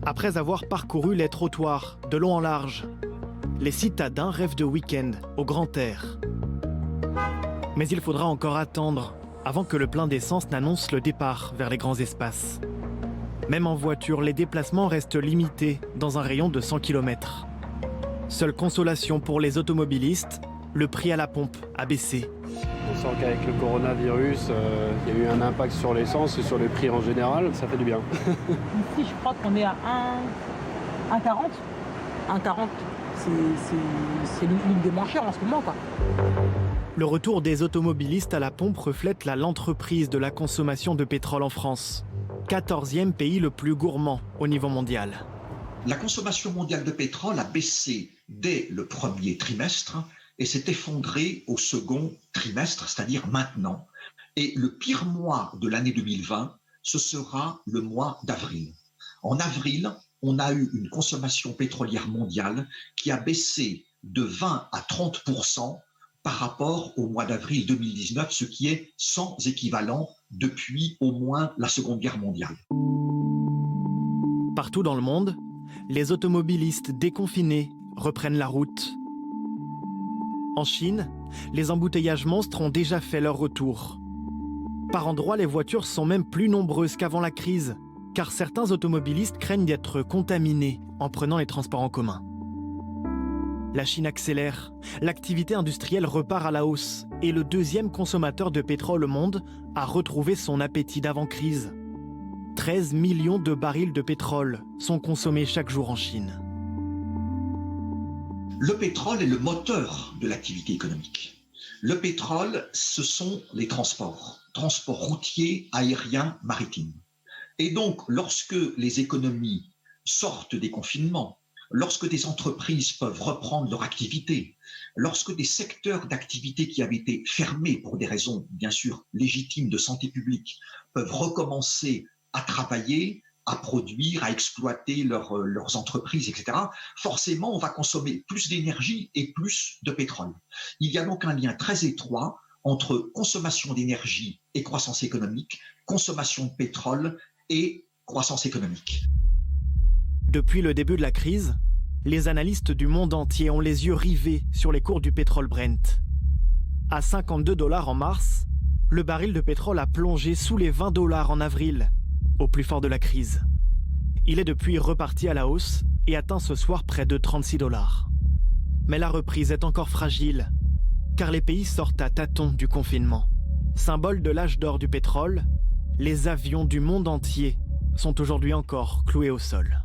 Après avoir parcouru les trottoirs de long en large, les citadins rêvent de week-end au grand air. Mais il faudra encore attendre avant que le plein d'essence n'annonce le départ vers les grands espaces. Même en voiture, les déplacements restent limités dans un rayon de 100 km. Seule consolation pour les automobilistes, le prix à la pompe a baissé. On sent qu'avec le coronavirus, il y a eu un impact sur l'essence et sur les prix en général, ça fait du bien. Ici, je crois qu'on est à 1,40. 1,40, c'est l'une des moins chères en ce moment, quoi. Le retour des automobilistes à la pompe reflète la lente reprise de la consommation de pétrole en France. 14e pays le plus gourmand au niveau mondial. La consommation mondiale de pétrole a baissé dès le premier trimestre et s'est effondrée au second trimestre, c'est-à-dire maintenant. Et le pire mois de l'année 2020, ce sera le mois d'avril. En avril, on a eu une consommation pétrolière mondiale qui a baissé de 20 à 30% par rapport au mois d'avril 2019, ce qui est sans équivalent depuis au moins la Seconde Guerre mondiale. Partout dans le monde, les automobilistes déconfinés reprennent la route. En Chine, les embouteillages monstres ont déjà fait leur retour. Par endroits, les voitures sont même plus nombreuses qu'avant la crise, car certains automobilistes craignent d'être contaminés en prenant les transports en commun. La Chine accélère, l'activité industrielle repart à la hausse et le deuxième consommateur de pétrole au monde a retrouvé son appétit d'avant-crise. 13 millions de barils de pétrole sont consommés chaque jour en Chine. Le pétrole est le moteur de l'activité économique. Le pétrole, ce sont les transports routiers, aériens, maritimes. Et donc, lorsque les économies sortent des confinements, lorsque des entreprises peuvent reprendre leur activité, lorsque des secteurs d'activité qui avaient été fermés pour des raisons, bien sûr, légitimes de santé publique, peuvent recommencer à travailler, à produire, à exploiter leurs entreprises, etc., forcément, on va consommer plus d'énergie et plus de pétrole. Il y a donc un lien très étroit entre consommation d'énergie et croissance économique, consommation de pétrole et croissance économique. Depuis le début de la crise, les analystes du monde entier ont les yeux rivés sur les cours du pétrole Brent. À 52 $ en mars, le baril de pétrole a plongé sous les 20 $ en avril, au plus fort de la crise. Il est depuis reparti à la hausse et atteint ce soir près de 36 $. Mais la reprise est encore fragile, car les pays sortent à tâtons du confinement. Symbole de l'âge d'or du pétrole, les avions du monde entier sont aujourd'hui encore cloués au sol.